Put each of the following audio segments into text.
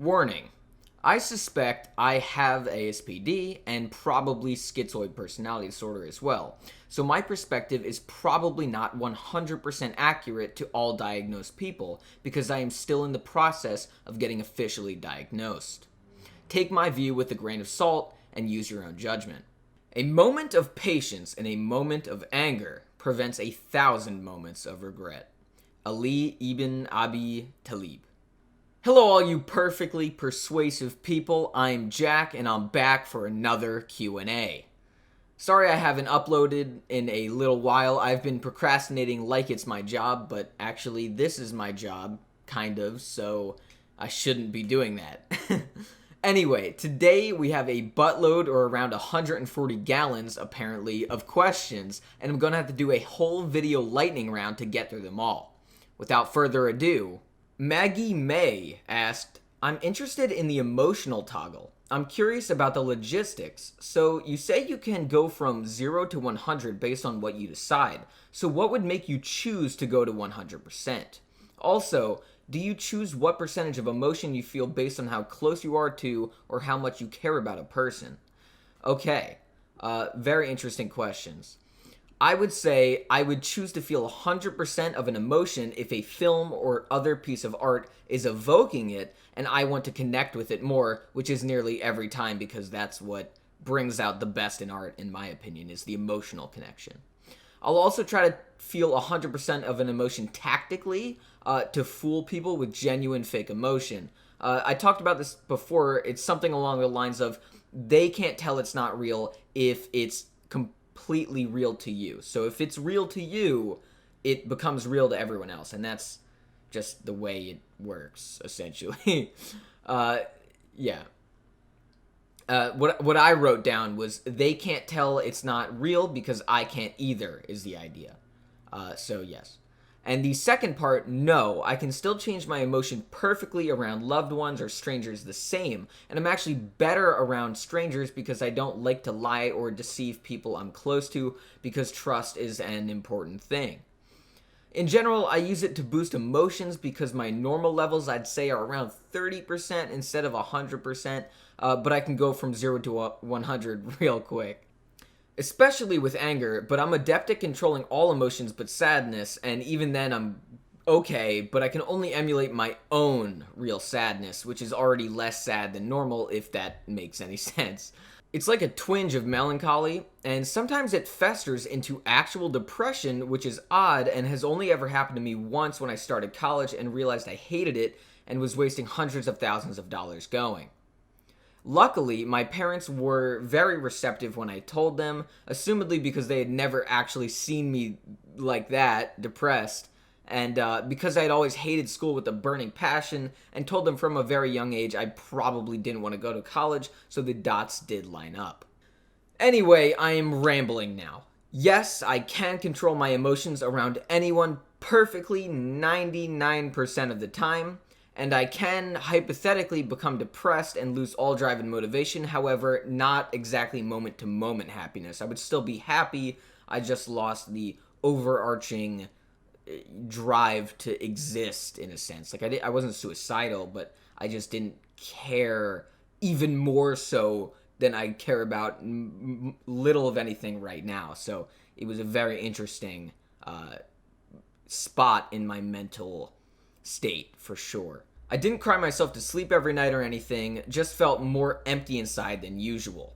Warning. I suspect I have ASPD and probably schizoid personality disorder as well, so my perspective is probably not 100% accurate to all diagnosed people because I am still in the process of getting officially diagnosed. Take my view with a grain of salt and use your own judgment. A moment of patience and a moment of anger prevents 1,000 moments of regret. Ali ibn Abi Talib. Hello all you perfectly persuasive people, I'm Jack and I'm back for another Q&A. Sorry I haven't uploaded in a little while. I've been procrastinating like it's my job, but actually this is my job, kind of, so I shouldn't be doing that. Anyway, today we have a buttload, or around 140 gallons apparently, of questions, and I'm gonna have to do a whole video lightning round to get through them all. Without further ado, Maggie May asked, I'm interested in the emotional toggle. I'm curious about the logistics. So you say you can go from 0 to 100 based on what you decide. So what would make you choose to go to 100%? Also, do you choose what percentage of emotion you feel based on how close you are to or how much you care about a person? Okay, very interesting questions. I would say I would choose to feel 100% of an emotion if a film or other piece of art is evoking it and I want to connect with it more, which is nearly every time because that's what brings out the best in art, in my opinion, is the emotional connection. I'll also try to feel 100% of an emotion tactically to fool people with genuine fake emotion. I talked about this before. It's something along the lines of they can't tell it's not real if it's completely real to you. So if it's real to you, it becomes real to everyone else, and that's just the way it works, essentially. Yeah. What I wrote down was they can't tell it's not real because I can't either, is the idea. So yes. And the second part, no, I can still change my emotion perfectly around loved ones or strangers the same, and I'm actually better around strangers because I don't like to lie or deceive people I'm close to because trust is an important thing. In general, I use it to boost emotions because my normal levels I'd say are around 30% instead of 100%, but I can go from 0 to 100 real quick. Especially with anger, but I'm adept at controlling all emotions but sadness, and even then I'm okay, but I can only emulate my own real sadness, which is already less sad than normal, if that makes any sense. It's like a twinge of melancholy, and sometimes it festers into actual depression, which is odd and has only ever happened to me once when I started college and realized I hated it and was wasting hundreds of thousands of dollars going. Luckily, my parents were very receptive when I told them, assumedly because they had never actually seen me like that, depressed, and because I had always hated school with a burning passion, and told them from a very young age I probably didn't want to go to college, so the dots did line up. Anyway, I am rambling now. Yes, I can control my emotions around anyone perfectly 99% of the time, and I can hypothetically become depressed and lose all drive and motivation, however, not exactly moment-to-moment happiness. I would still be happy, I just lost the overarching drive to exist, in a sense. Like, I wasn't suicidal, but I just didn't care even more so than I care about little of anything right now. So it was a very interesting spot in my mental state, for sure. I didn't cry myself to sleep every night or anything, just felt more empty inside than usual.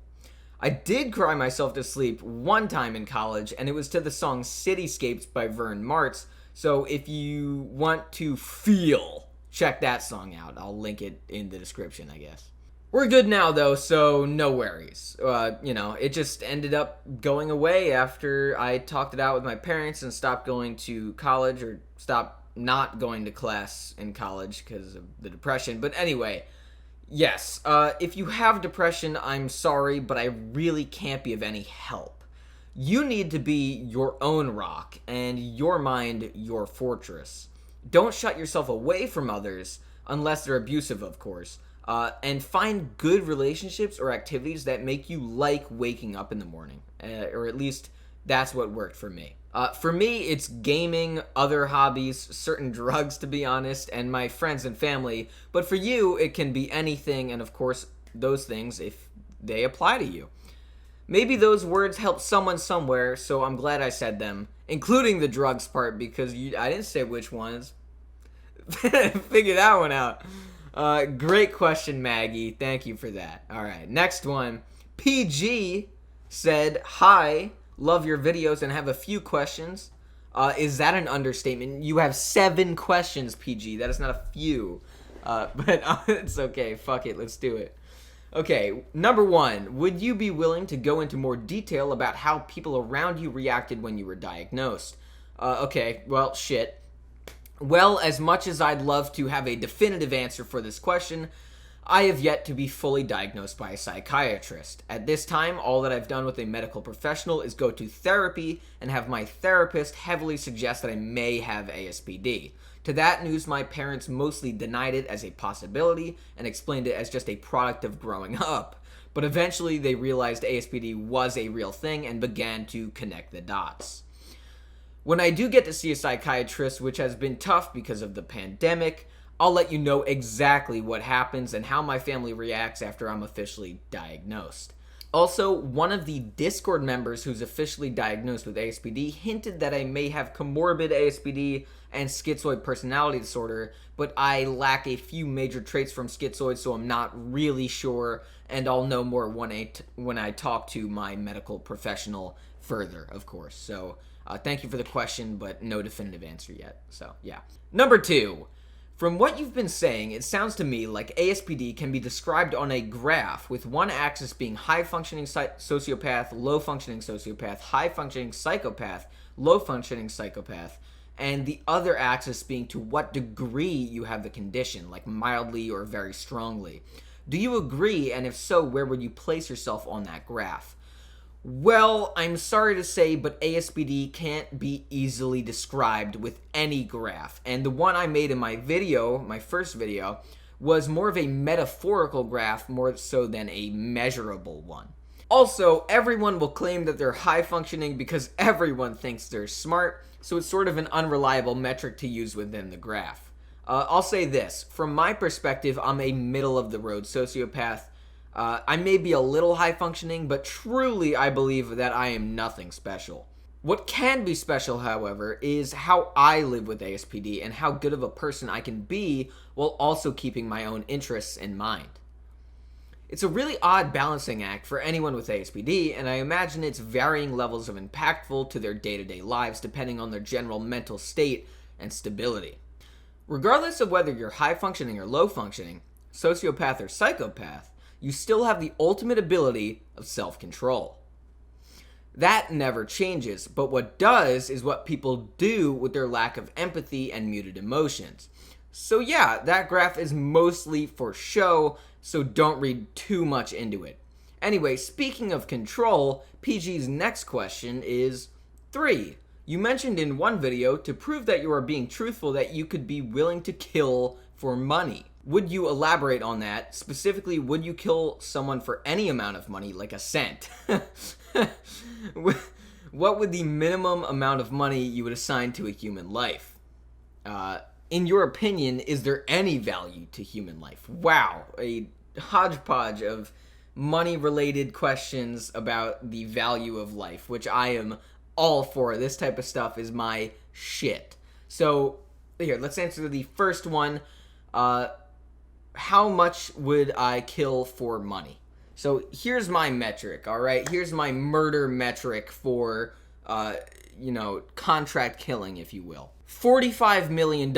I did cry myself to sleep one time in college, and it was to the song Cityscapes by Vern Martz, so if you want to feel, check that song out. I'll link it in the description, I guess. We're good now, though, so no worries. It just ended up going away after I talked it out with my parents and stopped going to college, or stopped not going to class in college because of the depression. But anyway, yes, if you have depression, I'm sorry, but I really can't be of any help. You need to be your own rock and your mind your fortress. Don't shut yourself away from others, unless they're abusive, of course, and find good relationships or activities that make you like waking up in the morning, or at least That's what worked for me. For me, it's gaming, other hobbies, certain drugs, to be honest, and my friends and family. But for you, it can be anything, and of course, those things if they apply to you. Maybe those words help someone somewhere, so I'm glad I said them, including the drugs part, because I didn't say which ones. Figure that one out. Great question, Maggie. Thank you for that. All right, next one. PG said, "Hi, love your videos and have a few questions." Is that an understatement? You have 7 questions, PG. That is not a few. But it's okay. Fuck it. Let's do it. Okay, number 1. Would you be willing to go into more detail about how people around you reacted when you were diagnosed? Okay, well, shit. Well, as much as I'd love to have a definitive answer for this question, I have yet to be fully diagnosed by a psychiatrist. At this time, all that I've done with a medical professional is go to therapy and have my therapist heavily suggest that I may have ASPD. To that news, my parents mostly denied it as a possibility and explained it as just a product of growing up. But eventually, they realized ASPD was a real thing and began to connect the dots. When I do get to see a psychiatrist, which has been tough because of the pandemic, I'll let you know exactly what happens and how my family reacts after I'm officially diagnosed. Also, one of the Discord members who's officially diagnosed with ASPD hinted that I may have comorbid ASPD and schizoid personality disorder, but I lack a few major traits from schizoid, so I'm not really sure, and I'll know more when I talk to my medical professional further, of course. So, thank you for the question, but no definitive answer yet. So, yeah. Number 2. From what you've been saying, it sounds to me like ASPD can be described on a graph, with one axis being high-functioning sociopath, low-functioning sociopath, high-functioning psychopath, low-functioning psychopath, and the other axis being to what degree you have the condition, like mildly or very strongly. Do you agree, and if so, where would you place yourself on that graph? Well, I'm sorry to say, but ASPD can't be easily described with any graph. And the one I made in my video, my first video, was more of a metaphorical graph more so than a measurable one. Also, everyone will claim that they're high functioning because everyone thinks they're smart, so it's sort of an unreliable metric to use within the graph. I'll say this, from my perspective, I'm a middle-of-the-road sociopath. I may be a little high functioning, but truly I believe that I am nothing special. What can be special, however, is how I live with ASPD and how good of a person I can be while also keeping my own interests in mind. It's a really odd balancing act for anyone with ASPD, and I imagine it's varying levels of impactful to their day-to-day lives depending on their general mental state and stability. Regardless of whether you're high functioning or low functioning, sociopath or psychopath, you still have the ultimate ability of self-control. That never changes, but what does is what people do with their lack of empathy and muted emotions. So yeah, that graph is mostly for show, so don't read too much into it. Anyway, speaking of control, PG's next question is 3. You mentioned in one video, to prove that you are being truthful, that you could be willing to kill for money. Would you elaborate on that? Specifically, would you kill someone for any amount of money, like a cent? What would the minimum amount of money you would assign to a human life? In your opinion, is there any value to human life? Wow, a hodgepodge of money-related questions about the value of life, which I am all for. This type of stuff is my shit. So, here, let's answer the first one. How much would I kill for money? So here's my metric, all right? Here's my murder metric for, contract killing, if you will. $45 million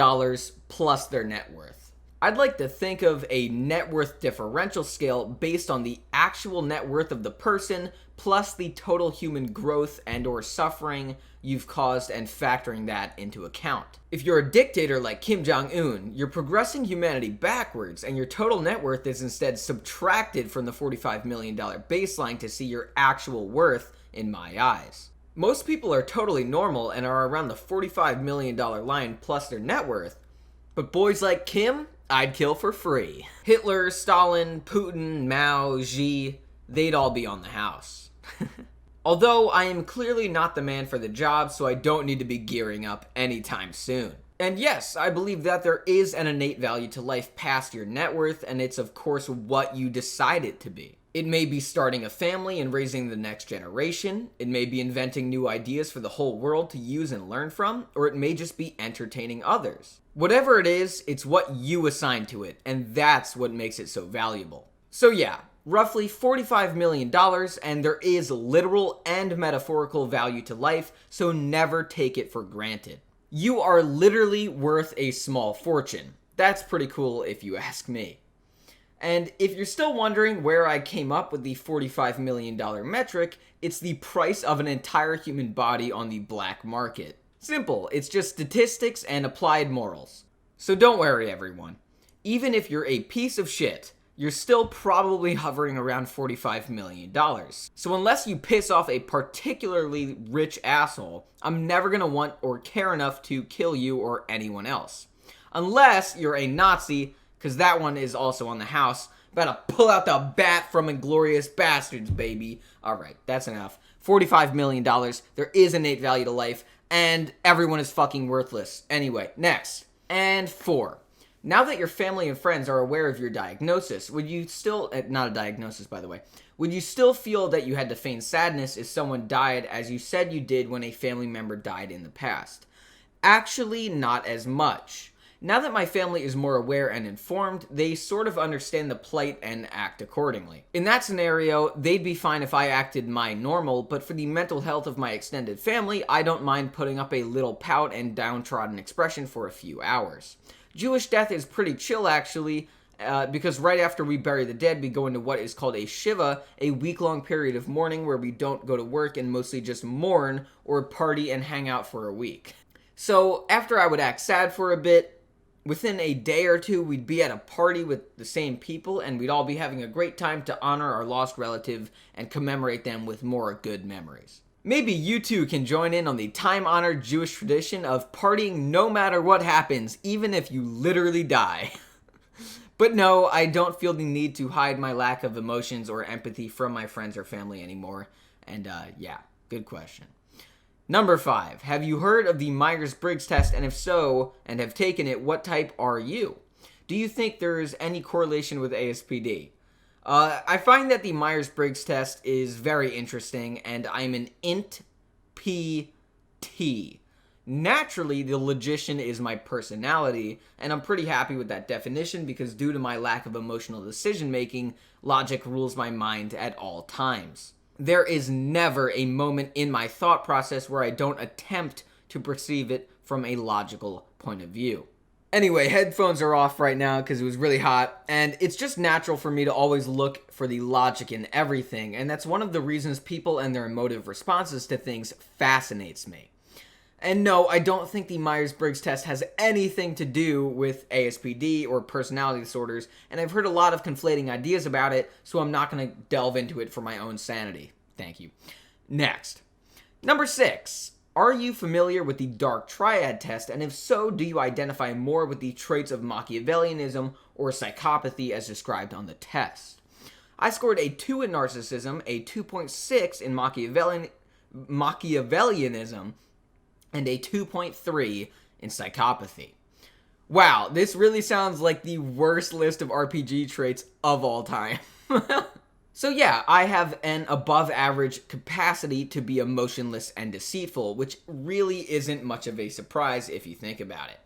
plus their net worth. I'd like to think of a net worth differential scale based on the actual net worth of the person plus the total human growth and or suffering you've caused and factoring that into account. If you're a dictator like Kim Jong-un, you're progressing humanity backwards and your total net worth is instead subtracted from the $45 million baseline to see your actual worth in my eyes. Most people are totally normal and are around the $45 million line plus their net worth, but boys like Kim, I'd kill for free. Hitler, Stalin, Putin, Mao, Xi, they'd all be on the house. Although I am clearly not the man for the job, so I don't need to be gearing up anytime soon. And yes, I believe that there is an innate value to life past your net worth, and it's of course what you decide it to be. It may be starting a family and raising the next generation, it may be inventing new ideas for the whole world to use and learn from, or it may just be entertaining others. Whatever it is, it's what you assign to it, and that's what makes it so valuable. So yeah, roughly $45 million, and there is literal and metaphorical value to life, so never take it for granted. You are literally worth a small fortune. That's pretty cool if you ask me. And if you're still wondering where I came up with the $45 million metric, it's the price of an entire human body on the black market. Simple, it's just statistics and applied morals. So don't worry everyone. Even if you're a piece of shit, you're still probably hovering around $45 million. So unless you piss off a particularly rich asshole, I'm never gonna want or care enough to kill you or anyone else. Unless you're a Nazi, because that one is also on the house. About to pull out the bat from Inglourious Bastards, baby. Alright, that's enough. $45 million, there is innate value to life, and everyone is fucking worthless. Anyway, next. And 4. Now that your family and friends are aware of your diagnosis, would you still, not a diagnosis by the way, would you still feel that you had to feign sadness if someone died as you said you did when a family member died in the past? Actually, not as much. Now that my family is more aware and informed, they sort of understand the plight and act accordingly. In that scenario, they'd be fine if I acted my normal, but for the mental health of my extended family, I don't mind putting up a little pout and downtrodden expression for a few hours. Jewish death is pretty chill actually, because right after we bury the dead, we go into what is called a shiva, a week-long period of mourning where we don't go to work and mostly just mourn or party and hang out for a week. So after I would act sad for a bit, within a day or two, we'd be at a party with the same people, and we'd all be having a great time to honor our lost relative and commemorate them with more good memories. Maybe you too can join in on the time-honored Jewish tradition of partying no matter what happens, even if you literally die. But no, I don't feel the need to hide my lack of emotions or empathy from my friends or family anymore. And yeah, good question. Number 5, have you heard of the Myers-Briggs test, and if so, and have taken it, what type are you? Do you think there's any correlation with ASPD? I find that the Myers-Briggs test is very interesting, and I'm an int PT. Naturally, the logician is my personality, and I'm pretty happy with that definition because due to my lack of emotional decision-making, logic rules my mind at all times. There is never a moment in my thought process where I don't attempt to perceive it from a logical point of view. Anyway, headphones are off right now because it was really hot, and it's just natural for me to always look for the logic in everything, and that's one of the reasons people and their emotive responses to things fascinates me. And no, I don't think the Myers-Briggs test has anything to do with ASPD or personality disorders, and I've heard a lot of conflating ideas about it, so I'm not going to delve into it for my own sanity. Thank you. Next. Number 6. Are you familiar with the dark triad test, and if so, do you identify more with the traits of Machiavellianism or psychopathy as described on the test? I scored a 2 in narcissism, a 2.6 in Machiavellianism, and a 2.3 in psychopathy. Wow, this really sounds like the worst list of RPG traits of all time. So yeah, I have an above average capacity to be emotionless and deceitful, which really isn't much of a surprise if you think about it.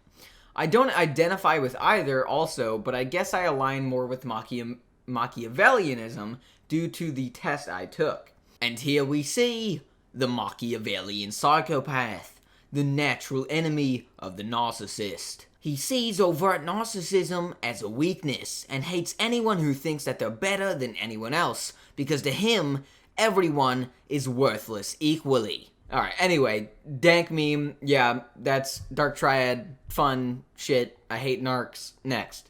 I don't identify with either also, but I guess I align more with Machiavellianism due to the test I took. And here we see the Machiavellian psychopath, the natural enemy of the narcissist. He sees overt narcissism as a weakness and hates anyone who thinks that they're better than anyone else, because to him, everyone is worthless equally. Alright, anyway, dank meme, yeah, that's Dark Triad, fun shit, I hate narcs. Next.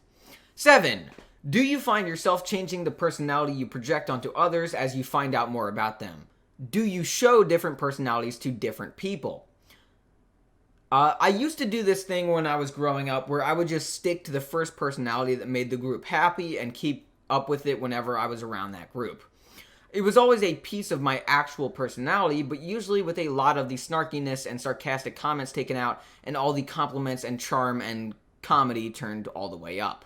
7. Do you find yourself changing the personality you project onto others as you find out more about them? Do you show different personalities to different people? I used to do this thing when I was growing up where I would just stick to the first personality that made the group happy and keep up with it whenever I was around that group. It was always a piece of my actual personality, but usually with a lot of the snarkiness and sarcastic comments taken out, and all the compliments and charm and comedy turned all the way up.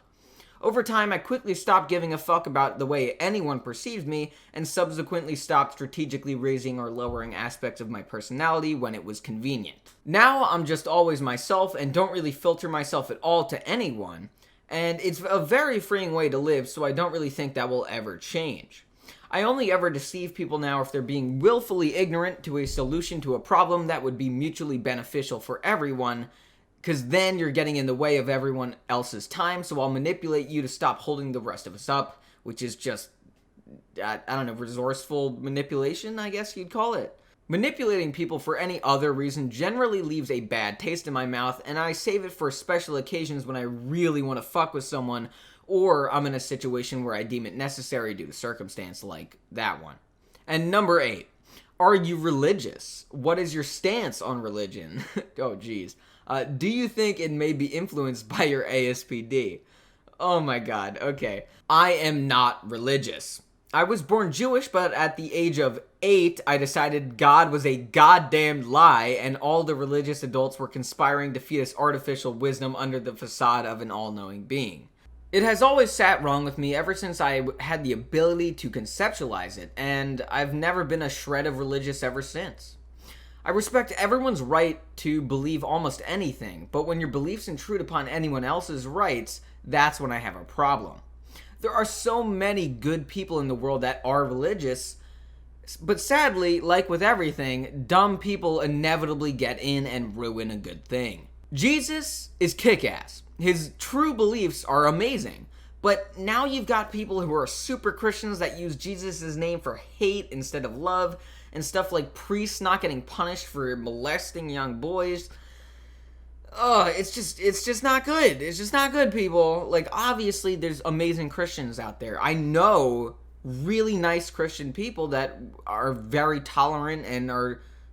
Over time, I quickly stopped giving a fuck about the way anyone perceived me, and subsequently stopped strategically raising or lowering aspects of my personality when it was convenient. Now, I'm just always myself and don't really filter myself at all to anyone, and it's a very freeing way to live, so I don't really think that will ever change. I only ever deceive people now if they're being willfully ignorant to a solution to a problem that would be mutually beneficial for everyone, because then you're getting in the way of everyone else's time, so I'll manipulate you to stop holding the rest of us up, which is just, I don't know, resourceful manipulation, I guess you'd call it. Manipulating people for any other reason generally leaves a bad taste in my mouth, and I save it for special occasions when I really want to fuck with someone, or I'm in a situation where I deem it necessary due to circumstance, like that one. And number 8, are you religious? What is your stance on religion? Oh, geez. Do you think it may be influenced by your ASPD? Oh my god, okay. I am not religious. I was born Jewish, but at the age of 8, I decided God was a goddamn lie, and all the religious adults were conspiring to feed us artificial wisdom under the facade of an all-knowing being. It has always sat wrong with me ever since I had the ability to conceptualize it, and I've never been a shred of religious ever since. I respect everyone's right to believe almost anything, but when your beliefs intrude upon anyone else's rights, that's when I have a problem. There are so many good people in the world that are religious, but sadly, like with everything, dumb people inevitably get in and ruin a good thing. Jesus is kick-ass. His true beliefs are amazing. But now you've got people who are super Christians that use Jesus' name for hate instead of love, and stuff like priests not getting punished for molesting young boys. It's just not good. It's just not good, people. Like, obviously, there's amazing Christians out there. I know really nice Christian people that are very tolerant and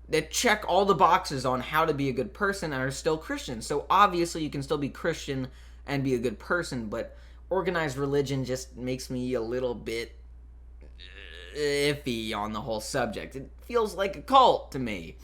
that check all the boxes on how to be a good person and are still Christian. So obviously you can still be Christian and be a good person, but organized religion just makes me a little bit iffy on the whole subject. It feels like a cult to me.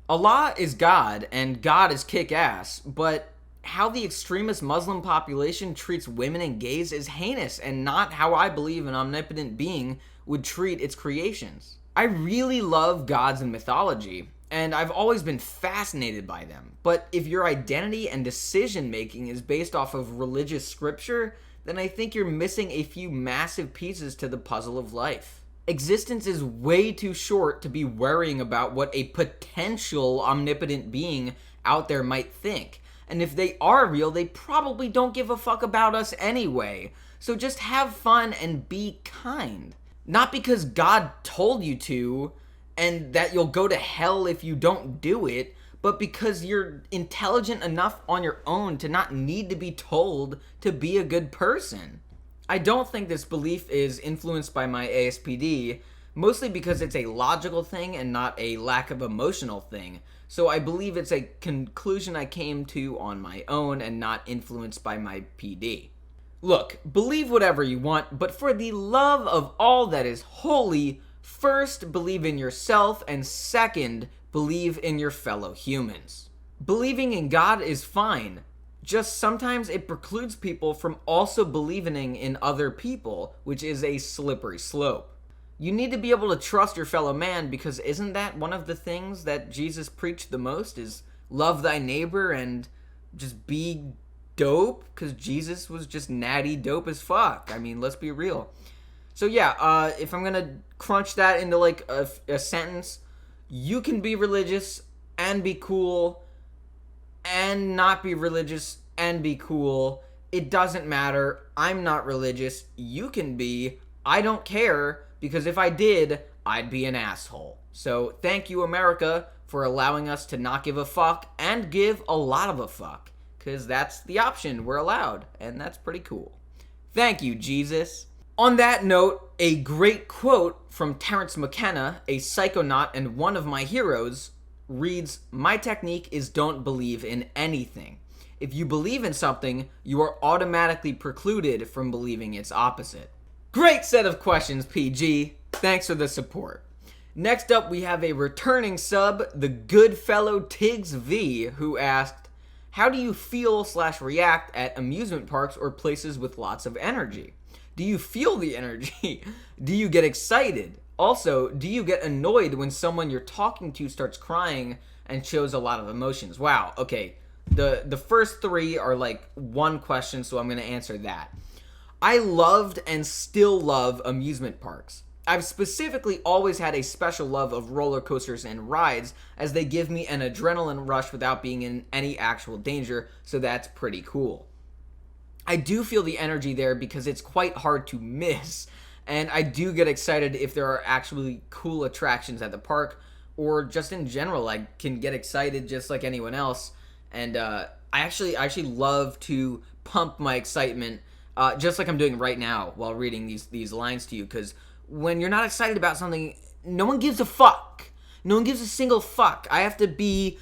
Allah is God, and God is kick-ass, but how the extremist Muslim population treats women and gays is heinous, and not how I believe an omnipotent being would treat its creations. I really love gods and mythology, and I've always been fascinated by them. But if your identity and decision-making is based off of religious scripture, then I think you're missing a few massive pieces to the puzzle of life. Existence is way too short to be worrying about what a potential omnipotent being out there might think. And if they are real, they probably don't give a fuck about us anyway. So just have fun and be kind. Not because God told you to, and that you'll go to hell if you don't do it, but because you're intelligent enough on your own to not need to be told to be a good person. I don't think this belief is influenced by my ASPD, mostly because it's a logical thing and not a lack of emotional thing. So I believe it's a conclusion I came to on my own and not influenced by my PD. Look, believe whatever you want, but for the love of all that is holy, first believe in yourself, and second, believe in your fellow humans. Believing in God is fine, just sometimes it precludes people from also believing in other people, which is a slippery slope. You need to be able to trust your fellow man, because isn't that one of the things that Jesus preached the most, is love thy neighbor and just be dope? Because Jesus was just natty dope as fuck. I mean, let's be real. So yeah, if I'm gonna crunch that into like a sentence, you can be religious and be cool and not be religious and be cool. It doesn't matter. I'm not religious. You can be. I don't care, because if I did, I'd be an asshole. So thank you, America, for allowing us to not give a fuck and give a lot of a fuck, because that's the option we're allowed, and that's pretty cool. Thank you, Jesus. On that note, a great quote from Terence McKenna, a psychonaut and one of my heroes, reads, "My technique is don't believe in anything. If you believe in something, you are automatically precluded from believing its opposite." Great set of questions, PG. Thanks for the support. Next up, we have a returning sub, the good fellow Tiggs V, who asked, how do you feel/react at amusement parks or places with lots of energy? Do you feel the energy? Do you get excited? Also, do you get annoyed when someone you're talking to starts crying and shows a lot of emotions? Wow, okay. The first three are like one question, so I'm going to answer that. I loved and still love amusement parks. I've specifically always had a special love of roller coasters and rides, as they give me an adrenaline rush without being in any actual danger, so that's pretty cool. I do feel the energy there because it's quite hard to miss, and I do get excited if there are actually cool attractions at the park, or just in general. I can get excited just like anyone else, and I actually love to pump my excitement, just like I'm doing right now while reading these lines to you, because when you're not excited about something, no one gives a fuck. No one gives a single fuck. I have to be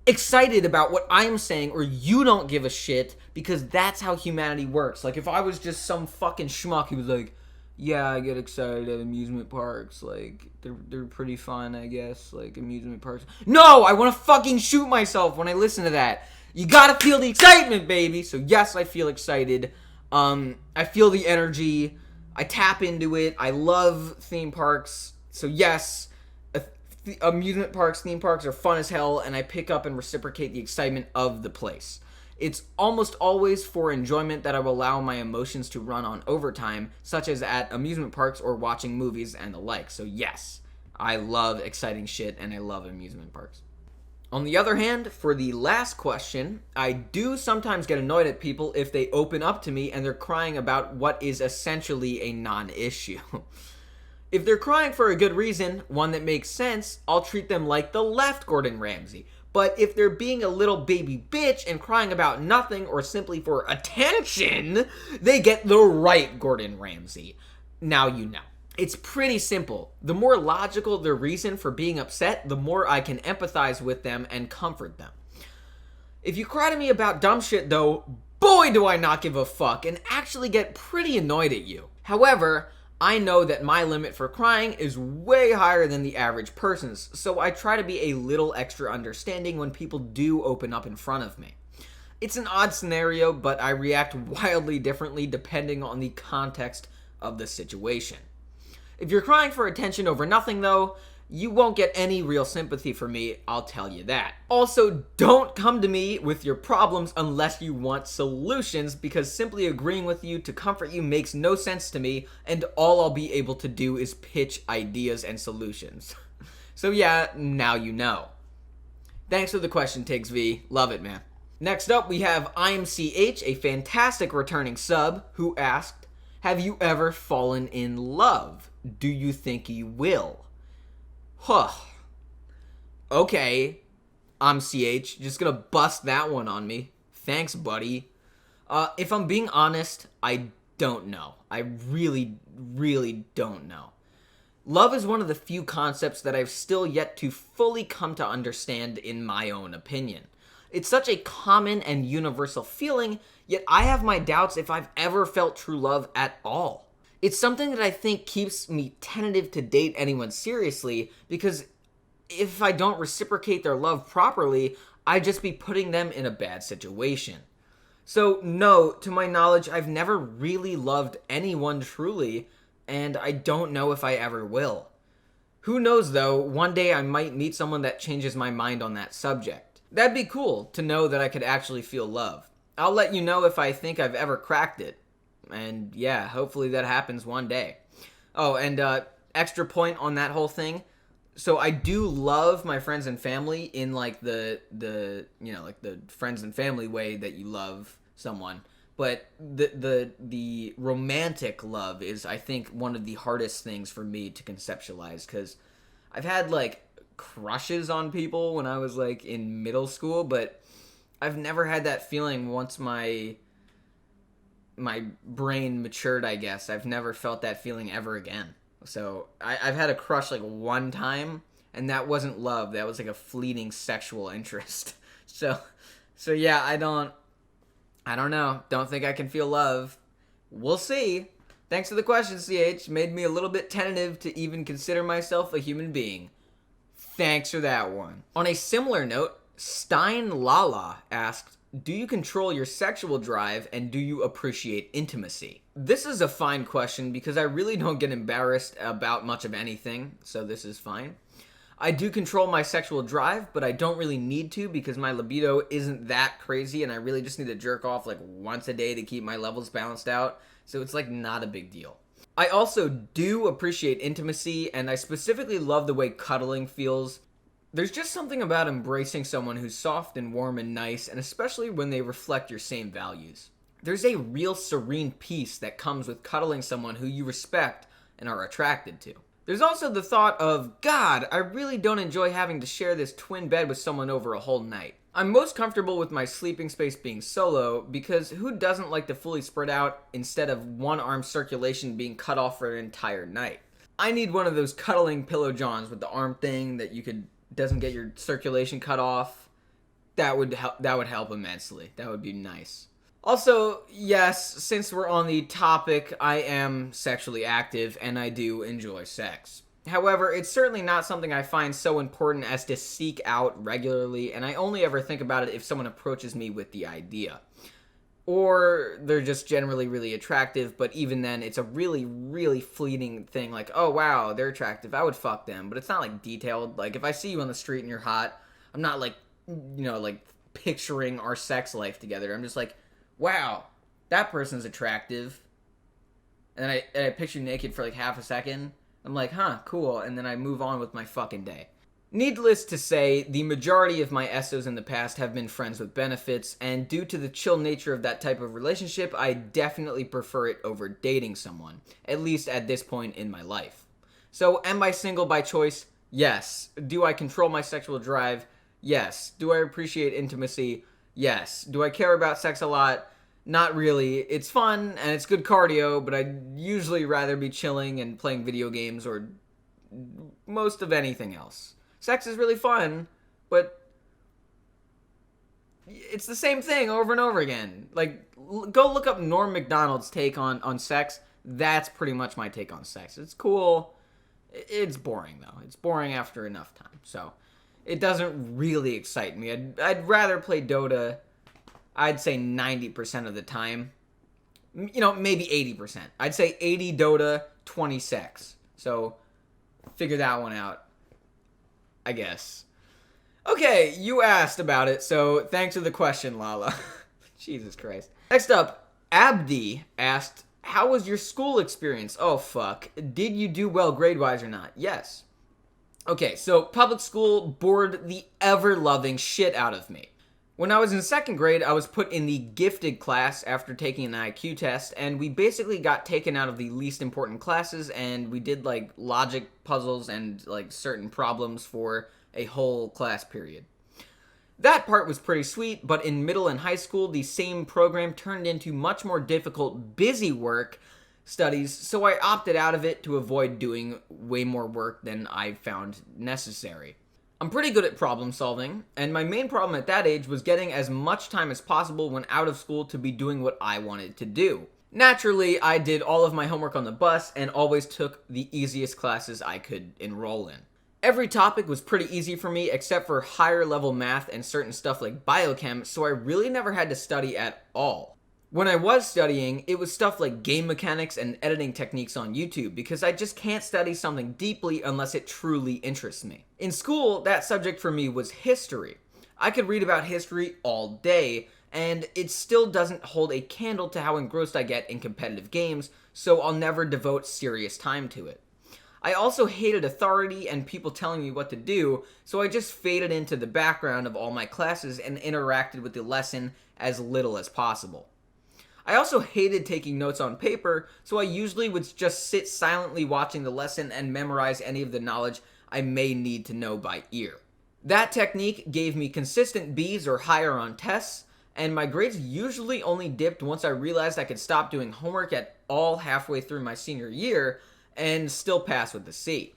excited about what I'm saying, or you don't give a shit, because that's how humanity works. Like, if I was just some fucking schmuck who was like, yeah, I get excited at amusement parks, like, they're pretty fun, I guess, like, amusement parks. No, I want to fucking shoot myself when I listen to that. You gotta feel the excitement, baby. So yes, I feel excited. I feel the energy. I tap into it. I love theme parks. So yes, amusement parks, theme parks are fun as hell, and I pick up and reciprocate the excitement of the place. It's almost always for enjoyment that I will allow my emotions to run on overtime, such as at amusement parks or watching movies and the like. So yes, I love exciting shit, and I love amusement parks. On the other hand, for the last question, I do sometimes get annoyed at people if they open up to me and they're crying about what is essentially a non-issue. If they're crying for a good reason, one that makes sense, I'll treat them like the left Gordon Ramsay. But if they're being a little baby bitch and crying about nothing or simply for attention, they get the right Gordon Ramsay. Now you know. It's pretty simple. The more logical their reason for being upset, the more I can empathize with them and comfort them. If you cry to me about dumb shit though, boy do I not give a fuck and actually get pretty annoyed at you. However, I know that my limit for crying is way higher than the average person's, so I try to be a little extra understanding when people do open up in front of me. It's an odd scenario, but I react wildly differently depending on the context of the situation. If you're crying for attention over nothing, though, you won't get any real sympathy from me, I'll tell you that. Also, don't come to me with your problems unless you want solutions, because simply agreeing with you to comfort you makes no sense to me, and all I'll be able to do is pitch ideas and solutions. So yeah, now you know. Thanks for the question, Tiggs V. Love it, man. Next up, we have IMCH, a fantastic returning sub, who asked, have you ever fallen in love? Do you think you will? Huh. Okay, I'm CH. Just gonna bust that one on me. Thanks, buddy. If I'm being honest, I don't know. I really, really don't know. Love is one of the few concepts that I've still yet to fully come to understand in my own opinion. It's such a common and universal feeling, yet I have my doubts if I've ever felt true love at all. It's something that I think keeps me tentative to date anyone seriously, because if I don't reciprocate their love properly, I'd just be putting them in a bad situation. So no, to my knowledge, I've never really loved anyone truly, and I don't know if I ever will. Who knows though, one day I might meet someone that changes my mind on that subject. That'd be cool to know that I could actually feel love. I'll let you know if I think I've ever cracked it. And yeah, hopefully that happens one day. Oh, and extra point on that whole thing. So I do love my friends and family in like the like the friends and family way that you love someone. But the romantic love is, I think, one of the hardest things for me to conceptualize, because I've had like crushes on people when I was like in middle school, but I've never had that feeling once my brain matured, I guess. I've never felt that feeling ever again. So I've had a crush like one time, and that wasn't love. That was like a fleeting sexual interest. So yeah, I don't know. Don't think I can feel love. We'll see. Thanks for the question, CH. Made me a little bit tentative to even consider myself a human being. Thanks for that one. On a similar note, Stein Lala asked, do you control your sexual drive and do you appreciate intimacy? This is a fine question because I really don't get embarrassed about much of anything, so this is fine. I do control my sexual drive, but I don't really need to because my libido isn't that crazy and I really just need to jerk off like once a day to keep my levels balanced out, so it's like not a big deal. I also do appreciate intimacy, and I specifically love the way cuddling feels. There's just something about embracing someone who's soft and warm and nice, and especially when they reflect your same values. There's a real serene peace that comes with cuddling someone who you respect and are attracted to. There's also the thought of, God, I really don't enjoy having to share this twin bed with someone over a whole night. I'm most comfortable with my sleeping space being solo because who doesn't like to fully spread out instead of one arm circulation being cut off for an entire night? I need one of those cuddling pillow johns with the arm thing that doesn't get your circulation cut off. That would help immensely. That would be nice. Also, yes, since we're on the topic, I am sexually active and I do enjoy sex. However, it's certainly not something I find so important as to seek out regularly, and I only ever think about it if someone approaches me with the idea. Or they're just generally really attractive, but even then, it's a really, really fleeting thing, like, oh wow, they're attractive, I would fuck them, but it's not like detailed. Like, if I see you on the street and you're hot, I'm not like, like picturing our sex life together. I'm just like, wow, that person's attractive. And then I picture you naked for like half a second. I'm like, huh, cool, and then I move on with my fucking day. Needless to say, the majority of my SOs in the past have been friends with benefits, and due to the chill nature of that type of relationship, I definitely prefer it over dating someone, at least at this point in my life. So, am I single by choice? Yes. Do I control my sexual drive? Yes. Do I appreciate intimacy? Yes. Do I care about sex a lot? Not really. It's fun and it's good cardio, but I'd usually rather be chilling and playing video games or most of anything else. Sex is really fun, but it's the same thing over and over again. Like, go look up Norm Macdonald's take on sex. That's pretty much my take on sex. It's cool. It's boring, though. It's boring after enough time. So, it doesn't really excite me. I'd rather play Dota, I'd say 90% of the time. Maybe 80%. I'd say 80 Dota, 20 sex. So, figure that one out, I guess. Okay, you asked about it, so thanks for the question, Lala. Jesus Christ. Next up, Abdi asked, how was your school experience? Oh, fuck. Did you do well grade-wise or not? Yes. Okay, so public school bored the ever-loving shit out of me. When I was in second grade, I was put in the gifted class after taking an IQ test, and we basically got taken out of the least important classes, and we did, like, logic puzzles and, like, certain problems for a whole class period. That part was pretty sweet, but in middle and high school, the same program turned into much more difficult, busy work studies, so I opted out of it to avoid doing way more work than I found necessary. I'm pretty good at problem solving, and my main problem at that age was getting as much time as possible when out of school to be doing what I wanted to do. Naturally, I did all of my homework on the bus and always took the easiest classes I could enroll in. Every topic was pretty easy for me except for higher level math and certain stuff like biochem, so I really never had to study at all. When I was studying, it was stuff like game mechanics and editing techniques on YouTube because I just can't study something deeply unless it truly interests me. In school, that subject for me was history. I could read about history all day, and it still doesn't hold a candle to how engrossed I get in competitive games, so I'll never devote serious time to it. I also hated authority and people telling me what to do, so I just faded into the background of all my classes and interacted with the lesson as little as possible. I also hated taking notes on paper, so I usually would just sit silently watching the lesson and memorize any of the knowledge I may need to know by ear. That technique gave me consistent B's or higher on tests, and my grades usually only dipped once I realized I could stop doing homework at all halfway through my senior year and still pass with a C.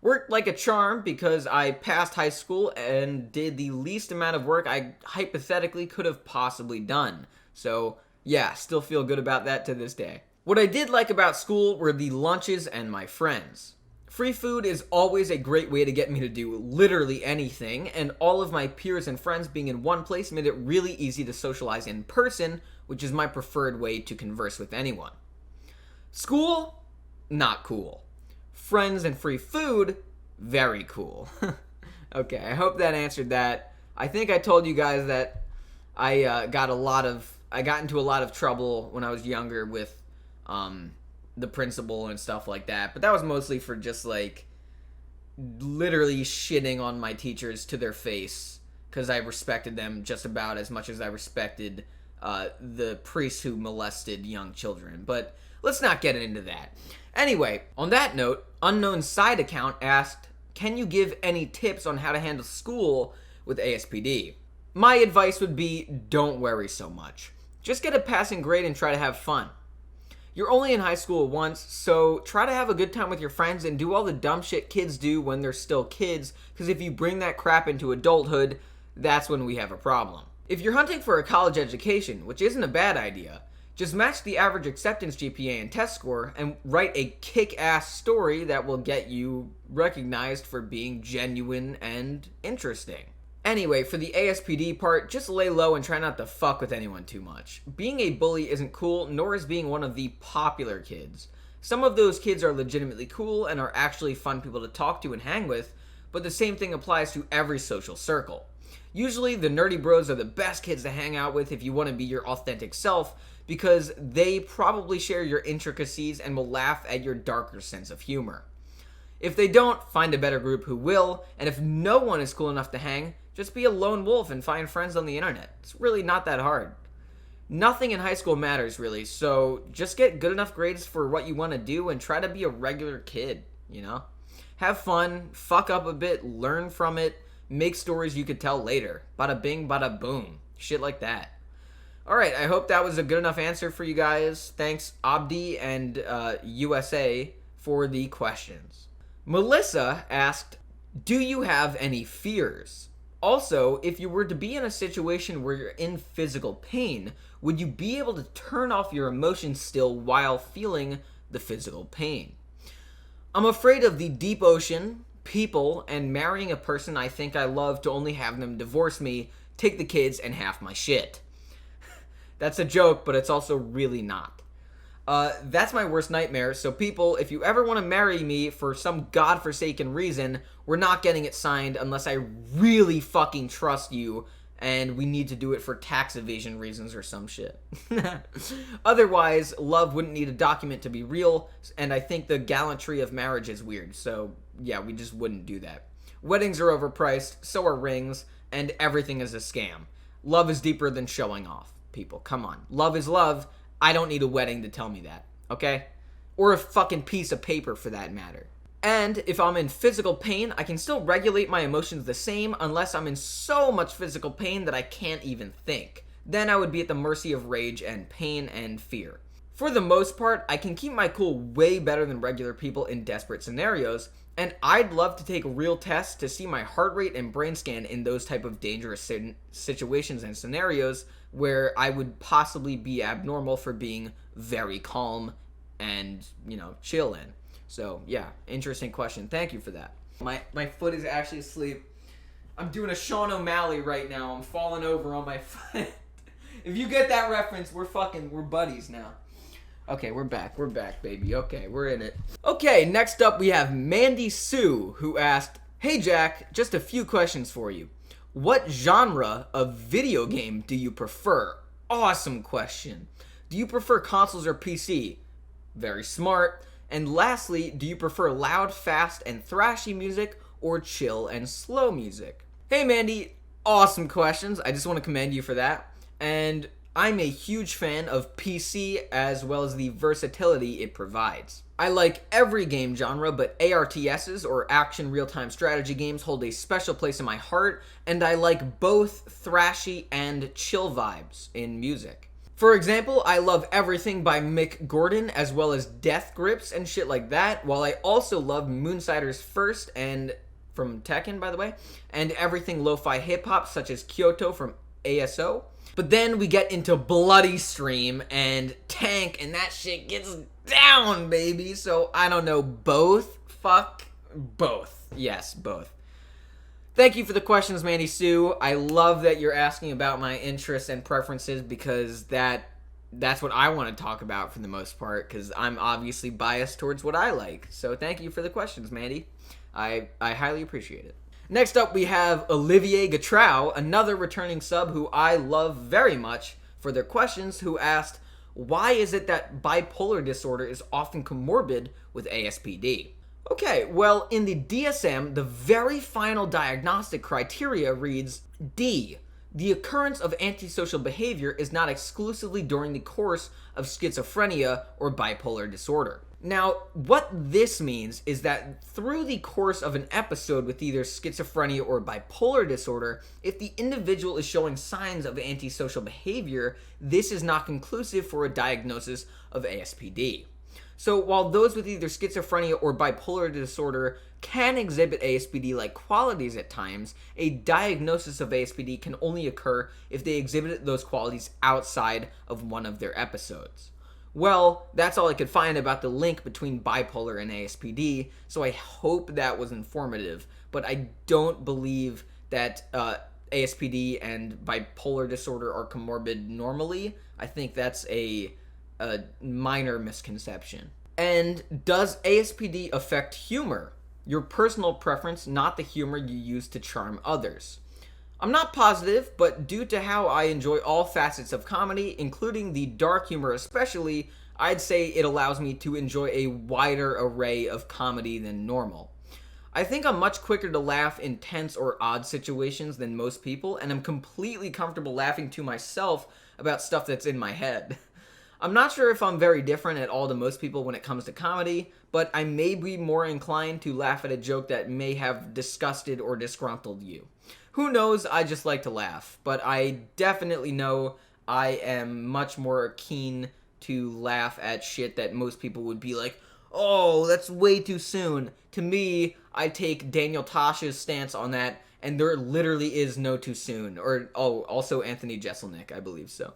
Worked like a charm because I passed high school and did the least amount of work I hypothetically could have possibly done. So, yeah, still feel good about that to this day. What I did like about school were the lunches and my friends. Free food is always a great way to get me to do literally anything, and all of my peers and friends being in one place made it really easy to socialize in person, which is my preferred way to converse with anyone. School? Not cool. Friends and free food? Very cool. Okay, I hope that answered that. I think I told you guys that I got into a lot of trouble when I was younger with the principal and stuff like that, but that was mostly for just like literally shitting on my teachers to their face because I respected them just about as much as I respected the priests who molested young children. But let's not get into that. Anyway, on that note, Unknown Side Account asked, can you give any tips on how to handle school with ASPD? My advice would be, don't worry so much. Just get a passing grade and try to have fun. You're only in high school once, so try to have a good time with your friends and do all the dumb shit kids do when they're still kids, because if you bring that crap into adulthood, that's when we have a problem. If you're hunting for a college education, which isn't a bad idea, just match the average acceptance GPA and test score and write a kick-ass story that will get you recognized for being genuine and interesting. Anyway, for the ASPD part, just lay low and try not to fuck with anyone too much. Being a bully isn't cool, nor is being one of the popular kids. Some of those kids are legitimately cool and are actually fun people to talk to and hang with, but the same thing applies to every social circle. Usually, the nerdy bros are the best kids to hang out with if you want to be your authentic self, because they probably share your intricacies and will laugh at your darker sense of humor. If they don't, find a better group who will, and if no one is cool enough to hang, just be a lone wolf and find friends on the internet. It's really not that hard. Nothing in high school matters, really, so just get good enough grades for what you want to do and try to be a regular kid, you know? Have fun, fuck up a bit, learn from it, make stories you could tell later. Bada bing, bada boom. Shit like that. Alright, I hope that was a good enough answer for you guys. Thanks, Abdi and USA, for the questions. Melissa asked, do you have any fears? Also, if you were to be in a situation where you're in physical pain, would you be able to turn off your emotions still while feeling the physical pain? I'm afraid of the deep ocean, people, and marrying a person I think I love to only have them divorce me, take the kids, and half my shit. That's a joke, but it's also really not. That's my worst nightmare, so people, if you ever want to marry me for some godforsaken reason, we're not getting it signed unless I really fucking trust you, and we need to do it for tax evasion reasons or some shit. Otherwise, love wouldn't need a document to be real, and I think the gallantry of marriage is weird, so yeah, we just wouldn't do that. Weddings are overpriced, so are rings, and everything is a scam. Love is deeper than showing off, people. Come on. Love is love. I don't need a wedding to tell me that, okay? Or a fucking piece of paper for that matter. And if I'm in physical pain, I can still regulate my emotions the same unless I'm in so much physical pain that I can't even think. Then I would be at the mercy of rage and pain and fear. For the most part, I can keep my cool way better than regular people in desperate scenarios, and I'd love to take real tests to see my heart rate and brain scan in those type of dangerous situations and scenarios where I would possibly be abnormal for being very calm and, chill in. So, yeah, interesting question. Thank you for that. My foot is actually asleep. I'm doing a Sean O'Malley right now. I'm falling over on my foot. If you get that reference, we're buddies now. Okay, we're back, baby. Okay, we're in it. Okay, next up we have Mandy Sue, who asked, hey Jack, just a few questions for you. What genre of video game do you prefer? Awesome question. Do you prefer consoles or PC? Very smart. And lastly, do you prefer loud, fast, and thrashy music or chill and slow music? Hey Mandy, awesome questions. I just want to commend you for that. And I'm a huge fan of PC as well as the versatility it provides. I like every game genre, but ARTSs, or action real-time strategy games, hold a special place in my heart, and I like both thrashy and chill vibes in music. For example, I love everything by Mick Gordon, as well as Death Grips and shit like that, while I also love Moonsider's First, and from Tekken, by the way, and everything lo-fi hip-hop, such as Kyoto from ASO. But then we get into Bloody Stream and Tank, and that shit gets down, baby. So I don't know, both? Fuck both. Yes, both. Thank you for the questions, Mandy Sue. I love that you're asking about my interests and preferences, because that's what I want to talk about for the most part, because I'm obviously biased towards what I like. So thank you for the questions, Mandy. I highly appreciate it. Next up, we have Olivier Gatrow, another returning sub who I love very much for their questions, who asked, why is it that bipolar disorder is often comorbid with ASPD? Okay, well, in the DSM, the very final diagnostic criteria reads D. The occurrence of antisocial behavior is not exclusively during the course of schizophrenia or bipolar disorder. Now, what this means is that through the course of an episode with either schizophrenia or bipolar disorder, if the individual is showing signs of antisocial behavior, this is not conclusive for a diagnosis of ASPD. So while those with either schizophrenia or bipolar disorder can exhibit ASPD-like qualities at times, a diagnosis of ASPD can only occur if they exhibit those qualities outside of one of their episodes. Well, that's all I could find about the link between bipolar and ASPD, so I hope that was informative, but I don't believe that ASPD and bipolar disorder are comorbid normally. I think that's a minor misconception. And does ASPD affect humor? Your personal preference, not the humor you use to charm others. I'm not positive, but due to how I enjoy all facets of comedy, including the dark humor especially, I'd say it allows me to enjoy a wider array of comedy than normal. I think I'm much quicker to laugh in tense or odd situations than most people, and I'm completely comfortable laughing to myself about stuff that's in my head. I'm not sure if I'm very different at all to most people when it comes to comedy, but I may be more inclined to laugh at a joke that may have disgusted or disgruntled you. Who knows, I just like to laugh, but I definitely know I am much more keen to laugh at shit that most people would be like, oh, that's way too soon. To me, I take Daniel Tosh's stance on that, and there literally is no too soon. Or, oh, also Anthony Jeselnik, I believe so.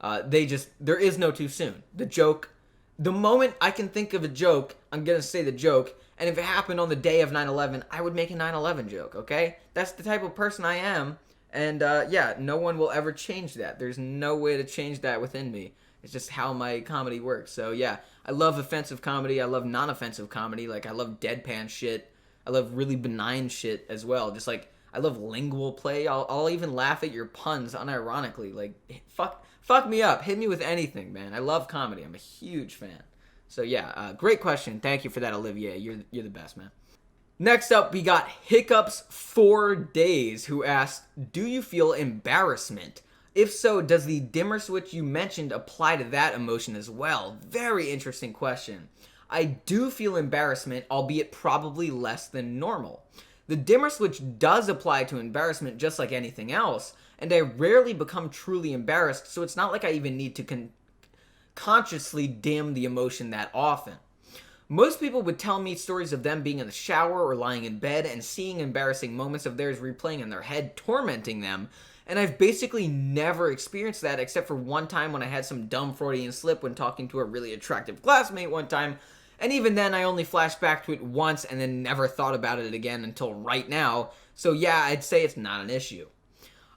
There is no too soon. The joke, the moment I can think of a joke, I'm gonna say the joke, and if it happened on the day of 9/11, I would make a 9/11 joke, okay? That's the type of person I am, and yeah, no one will ever change that. There's no way to change that within me. It's just how my comedy works. So yeah, I love offensive comedy, I love non-offensive comedy, like I love deadpan shit, I love really benign shit as well, just like, I love lingual play, I'll even laugh at your puns unironically, like, fuck me up, hit me with anything, man. I love comedy, I'm a huge fan. So yeah, great question. Thank you for that, Olivier. You're the best, man. Next up, we got Hiccups 4 Days, who asked, do you feel embarrassment? If so, does the dimmer switch you mentioned apply to that emotion as well? Very interesting question. I do feel embarrassment, albeit probably less than normal. The dimmer switch does apply to embarrassment just like anything else, and I rarely become truly embarrassed, so it's not like I even need to consciously dim the emotion that often. Most people would tell me stories of them being in the shower or lying in bed and seeing embarrassing moments of theirs replaying in their head, tormenting them, and I've basically never experienced that except for one time when I had some dumb Freudian slip when talking to a really attractive classmate one time, and even then I only flashed back to it once and then never thought about it again until right now, so yeah, I'd say it's not an issue.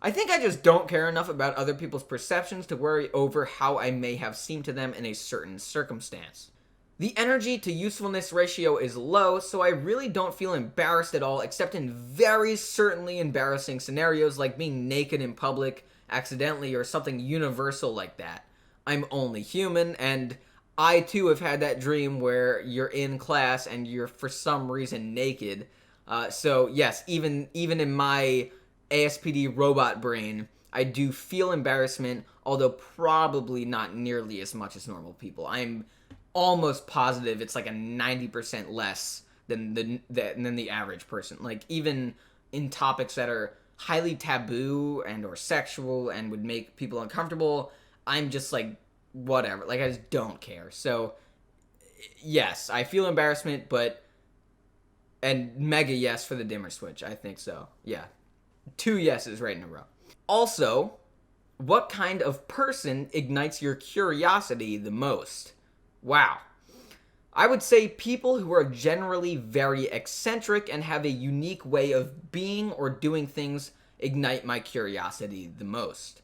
I think I just don't care enough about other people's perceptions to worry over how I may have seemed to them in a certain circumstance. The energy to usefulness ratio is low, so I really don't feel embarrassed at all, except in very certainly embarrassing scenarios like being naked in public accidentally or something universal like that. I'm only human, and I too have had that dream where you're in class and you're for some reason naked. So yes, even in my ASPD robot brain, I do feel embarrassment, although probably not nearly as much as normal people. I'm almost positive it's like a 90% less than the average person. Like, even in topics that are highly taboo and or sexual and would make people uncomfortable, I'm just like, whatever. Like, I just don't care. So, yes, I feel embarrassment, and mega yes for the dimmer switch. I think so. Yeah. 2 yeses right in a row. Also, What kind of person ignites your curiosity the most? Wow. I would say people who are generally very eccentric and have a unique way of being or doing things ignite my curiosity the most.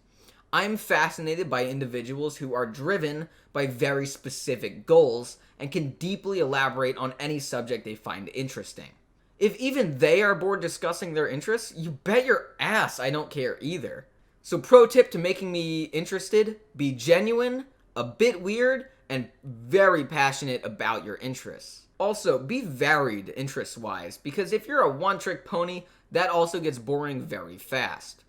I'm fascinated by individuals who are driven by very specific goals and can deeply elaborate on any subject they find interesting. If even they are bored discussing their interests, you bet your ass I don't care either. So pro tip to making me interested, be genuine, a bit weird, and very passionate about your interests. Also, be varied interest-wise, because if you're a one-trick pony, that also gets boring very fast.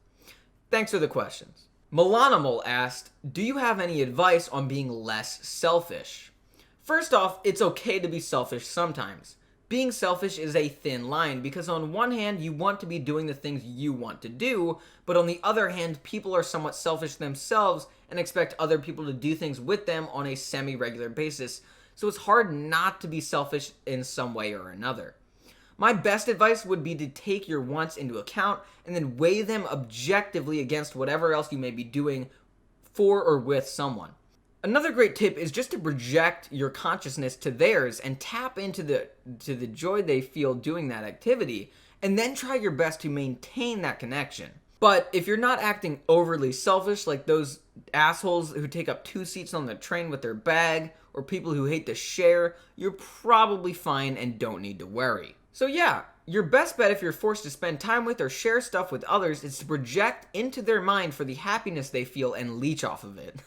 Thanks for the questions. Milanimal asked, do you have any advice on being less selfish? First off, it's okay to be selfish sometimes. Being selfish is a thin line because on one hand, you want to be doing the things you want to do, but on the other hand, people are somewhat selfish themselves and expect other people to do things with them on a semi-regular basis, so it's hard not to be selfish in some way or another. My best advice would be to take your wants into account and then weigh them objectively against whatever else you may be doing for or with someone. Another great tip is just to project your consciousness to theirs and tap into the joy they feel doing that activity, and then try your best to maintain that connection. But if you're not acting overly selfish like those assholes who take up 2 seats on the train with their bag, or people who hate to share, you're probably fine and don't need to worry. So yeah, your best bet if you're forced to spend time with or share stuff with others is to project into their mind for the happiness they feel and leech off of it.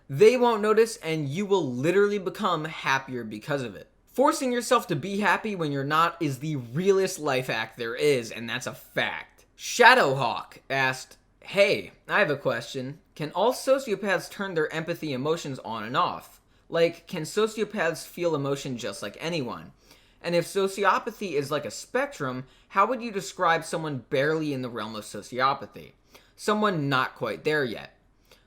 They won't notice and you will literally become happier because of it. Forcing yourself to be happy when you're not is the realest life hack there is, and that's a fact. Shadowhawk asked, hey, I have a question. Can all sociopaths turn their empathy emotions on and off? Like, can sociopaths feel emotion just like anyone? And if sociopathy is like a spectrum, how would you describe someone barely in the realm of sociopathy? Someone not quite there yet.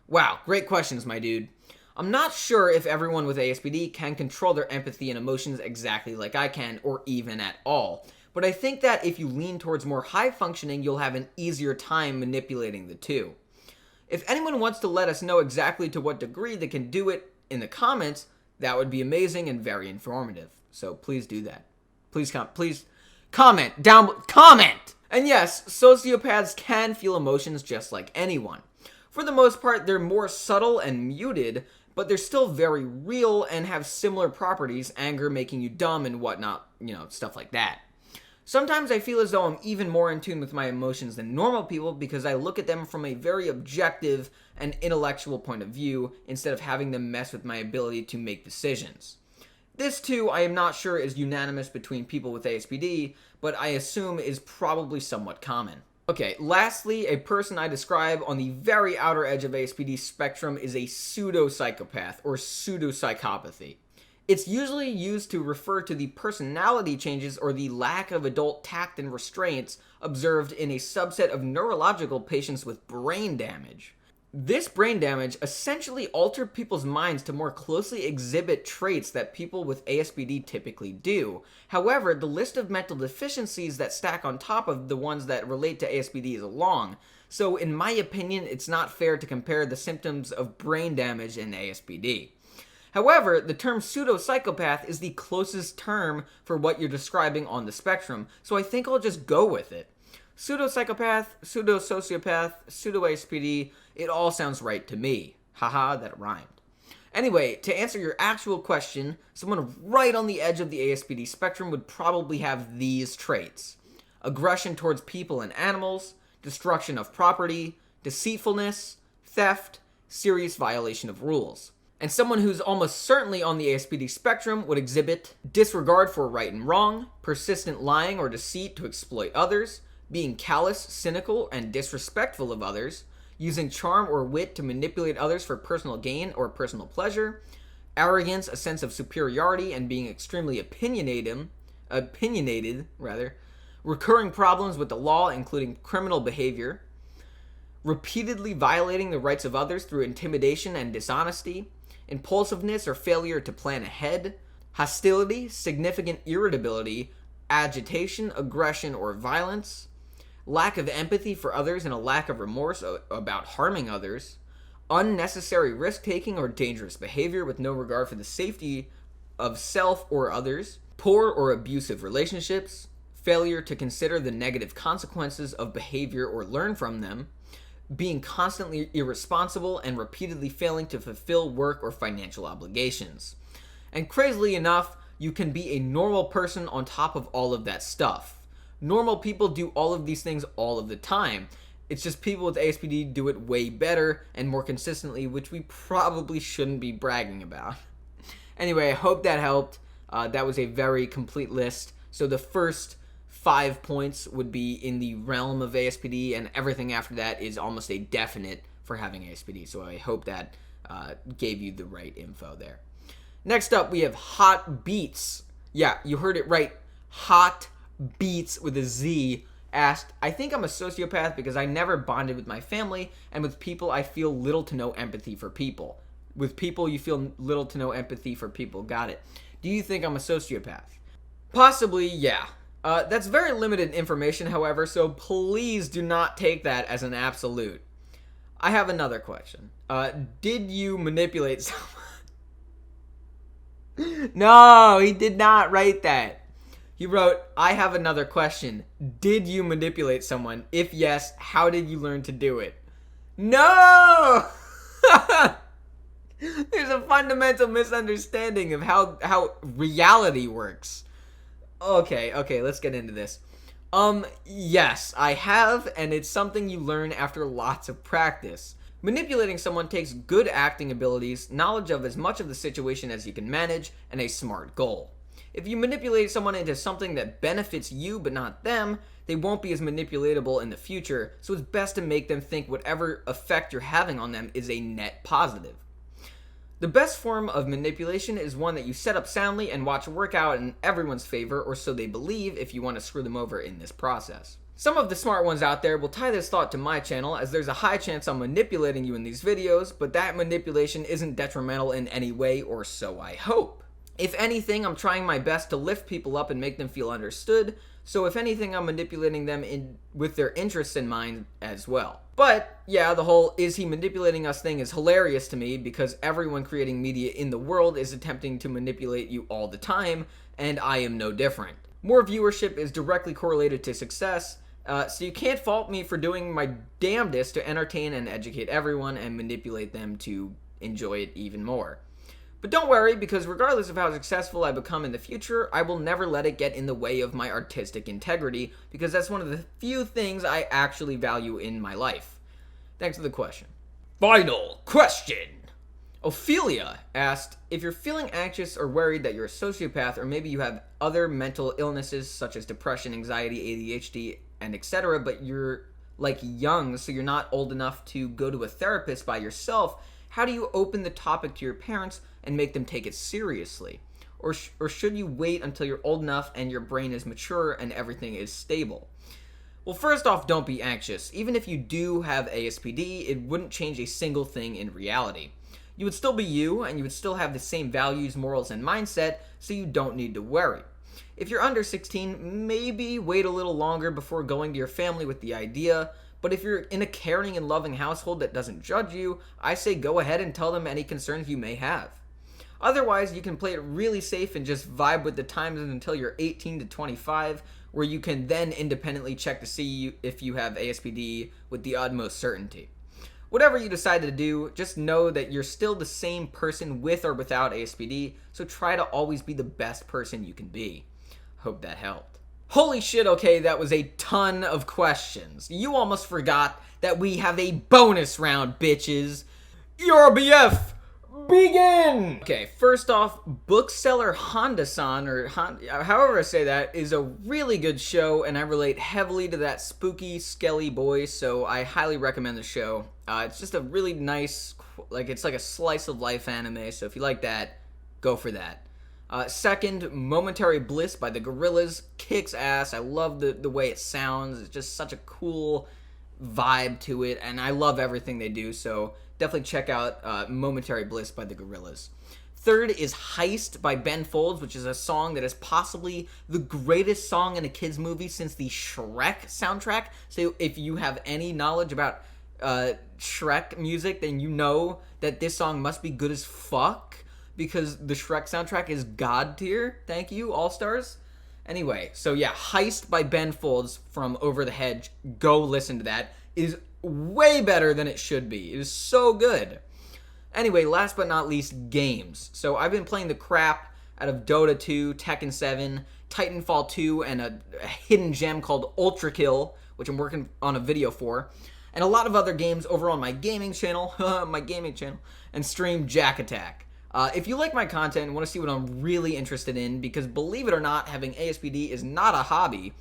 Wow, great questions, my dude. I'm not sure if everyone with ASPD can control their empathy and emotions exactly like I can, or even at all. But I think that if you lean towards more high functioning, you'll have an easier time manipulating the two. If anyone wants to let us know exactly to what degree they can do it in the comments, that would be amazing and very informative. So please do that. Please comment down, comment! And yes, sociopaths can feel emotions just like anyone. For the most part, they're more subtle and muted, but they're still very real and have similar properties, anger making you dumb and whatnot, stuff like that. Sometimes I feel as though I'm even more in tune with my emotions than normal people because I look at them from a very objective and intellectual point of view instead of having them mess with my ability to make decisions. This too, I am not sure is unanimous between people with ASPD, but I assume is probably somewhat common. Okay, lastly, a person I describe on the very outer edge of ASPD spectrum is a pseudo-psychopath or pseudo-psychopathy. It's usually used to refer to the personality changes or the lack of adult tact and restraints observed in a subset of neurological patients with brain damage. This brain damage essentially altered people's minds to more closely exhibit traits that people with ASPD typically do. However, the list of mental deficiencies that stack on top of the ones that relate to ASPD is long. So in my opinion, it's not fair to compare the symptoms of brain damage and ASPD. However, the term pseudo-psychopath is the closest term for what you're describing on the spectrum, so I think I'll just go with it. Pseudo-psychopath, pseudo-sociopath, pseudo-ASPD, it all sounds right to me. Haha, that rhymed. Anyway, to answer your actual question, someone right on the edge of the ASPD spectrum would probably have these traits: aggression towards people and animals, destruction of property, deceitfulness, theft, serious violation of rules. And someone who's almost certainly on the ASPD spectrum would exhibit disregard for right and wrong, persistent lying or deceit to exploit others, being callous, cynical, and disrespectful of others, using charm or wit to manipulate others for personal gain or personal pleasure, arrogance, a sense of superiority, and being extremely opinionated, recurring problems with the law, including criminal behavior, repeatedly violating the rights of others through intimidation and dishonesty, impulsiveness or failure to plan ahead, hostility, significant irritability, agitation, aggression, or violence, lack of empathy for others and a lack of remorse about harming others, unnecessary risk-taking or dangerous behavior with no regard for the safety of self or others, poor or abusive relationships, failure to consider the negative consequences of behavior or learn from them, being constantly irresponsible and repeatedly failing to fulfill work or financial obligations. And crazily enough, you can be a normal person on top of all of that stuff. Normal people do all of these things all of the time. It's just people with ASPD do it way better and more consistently, which we probably shouldn't be bragging about. Anyway, I hope that helped. That was a very complete list. So the first 5 points would be in the realm of ASPD, and everything after that is almost a definite for having ASPD. So I hope that gave you the right info there. Next up, we have Hot Beats. Yeah, you heard it right. Hot Beats with a Z asked, I think I'm a sociopath because I never bonded with my family, and with people I feel little to no empathy for people. With people you feel little to no empathy for people. Got it. Do you think I'm a sociopath? Possibly, yeah. That's very limited information, however, so please do not take that as an absolute. I have another question. Did you manipulate someone? No, he did not write that. He wrote, I have another question. Did you manipulate someone? If yes, how did you learn to do it? No! There's a fundamental misunderstanding of how reality works. Okay, let's get into this. Yes, I have, and it's something you learn after lots of practice. Manipulating someone takes good acting abilities, knowledge of as much of the situation as you can manage, and a smart goal. If you manipulate someone into something that benefits you but not them, they won't be as manipulatable in the future, so it's best to make them think whatever effect you're having on them is a net positive. The best form of manipulation is one that you set up soundly and watch work out in everyone's favor, or so they believe, if you want to screw them over in this process. Some of the smart ones out there will tie this thought to my channel, as there's a high chance I'm manipulating you in these videos, but that manipulation isn't detrimental in any way, or so I hope. If anything, I'm trying my best to lift people up and make them feel understood, so if anything, I'm manipulating them with their interests in mind as well. But, yeah, the whole is he manipulating us thing is hilarious to me because everyone creating media in the world is attempting to manipulate you all the time, and I am no different. More viewership is directly correlated to success, so you can't fault me for doing my damnedest to entertain and educate everyone and manipulate them to enjoy it even more. But don't worry, because regardless of how successful I become in the future, I will never let it get in the way of my artistic integrity, because that's one of the few things I actually value in my life. Thanks for the question. Final question! Ophelia asked, if you're feeling anxious or worried that you're a sociopath, or maybe you have other mental illnesses such as depression, anxiety, ADHD, and etc., but you're like young, so you're not old enough to go to a therapist by yourself, how do you open the topic to your parents and make them take it seriously? Or should you wait until you're old enough and your brain is mature and everything is stable? Well, first off, don't be anxious. Even if you do have ASPD, it wouldn't change a single thing in reality. You would still be you, and you would still have the same values, morals, and mindset, so you don't need to worry. If you're under 16, maybe wait a little longer before going to your family with the idea, but if you're in a caring and loving household that doesn't judge you, I say go ahead and tell them any concerns you may have. Otherwise, you can play it really safe and just vibe with the times until you're 18 to 25, where you can then independently check to see if you have ASPD with the utmost certainty. Whatever you decide to do, just know that you're still the same person with or without ASPD, so try to always be the best person you can be. Hope that helped. Holy shit, okay, that was a ton of questions. You almost forgot that we have a bonus round, bitches. ERBF, begin! Okay, first off, Bookseller Honda-san, or however I say that, is a really good show, and I relate heavily to that spooky, skelly boy, so I highly recommend the show. It's just a really nice, it's like a slice of life anime, so if you like that, go for that. Second, Momentary Bliss by the Gorillaz kicks ass. I love the way it sounds. It's just such a cool vibe to it, and I love everything they do, so definitely check out Momentary Bliss by the Gorillaz. Third is Heist by Ben Folds, which is a song that is possibly the greatest song in a kids movie since the Shrek soundtrack. So if you have any knowledge about Shrek music, then you know that this song must be good as fuck, because the Shrek soundtrack is god tier. Thank you, All Stars. Anyway, so yeah, Heist by Ben Folds from Over the Hedge. Go listen to that. It is way better than it should be. It is so good. Anyway, last but not least, games. So I've been playing the crap out of Dota 2, Tekken 7, Titanfall 2, and a hidden gem called Ultra Kill, which I'm working on a video for, and a lot of other games over on my gaming channel, and stream Jack Attack. If you like my content and want to see what I'm really interested in, because believe it or not, having ASPD is not a hobby,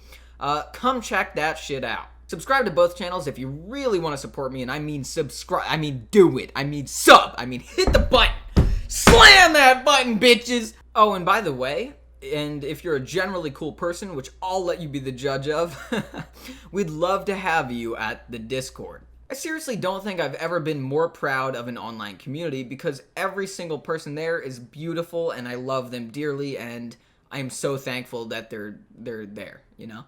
come check that shit out. Subscribe to both channels if you really want to support me, and I mean subscribe, I mean do it, I mean sub, I mean hit the button. Slam that button, bitches! Oh, and by the way, and if you're a generally cool person, which I'll let you be the judge of, we'd love to have you at the Discord. I seriously don't think I've ever been more proud of an online community, because every single person there is beautiful and I love them dearly, and I am so thankful that they're there, you know?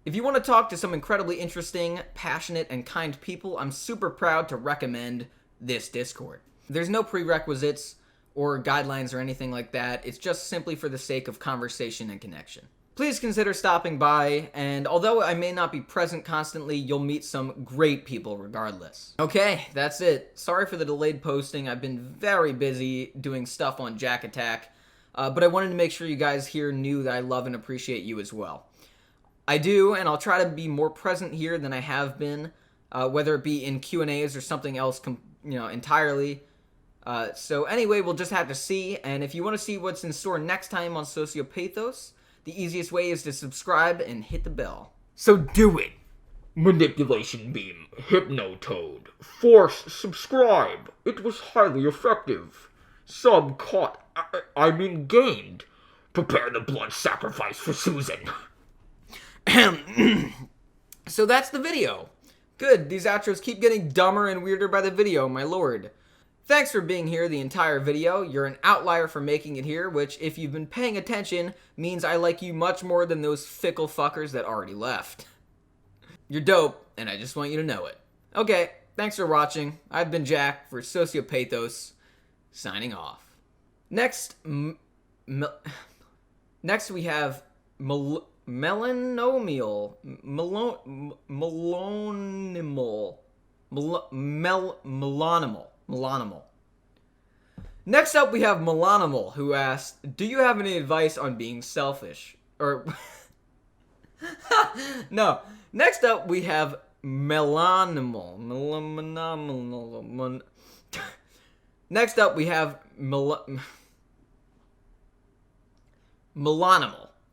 If you want to talk to some incredibly interesting, passionate, and kind people, I'm super proud to recommend this Discord. There's no prerequisites or guidelines or anything like that. It's just simply for the sake of conversation and connection. Please consider stopping by, and although I may not be present constantly, you'll meet some great people regardless. Okay, that's it. Sorry for the delayed posting. I've been very busy doing stuff on Jack Attack, but I wanted to make sure you guys here knew that I love and appreciate you as well. I do, and I'll try to be more present here than I have been, whether it be in Q&As or something else, entirely. So anyway, we'll just have to see, and if you want to see what's in store next time on SocioPathos, the easiest way is to subscribe and hit the bell. So do it! Manipulation beam, Hypnotoad, force subscribe. It was highly effective. Sub caught, gained. Prepare the blood sacrifice for Susan. So that's the video. Good, these outros keep getting dumber and weirder by the video, my lord. Thanks for being here the entire video. You're an outlier for making it here, which, if you've been paying attention, means I like you much more than those fickle fuckers that already left. You're dope, and I just want you to know it. Okay, thanks for watching. I've been Jack for SocioPathos, signing off. Next we have Melanimal. Next up, we have Melanimal, who asked, do you have any advice on being selfish? Or... No. Next up, we have Melanimal. Next up, we have Melanimal.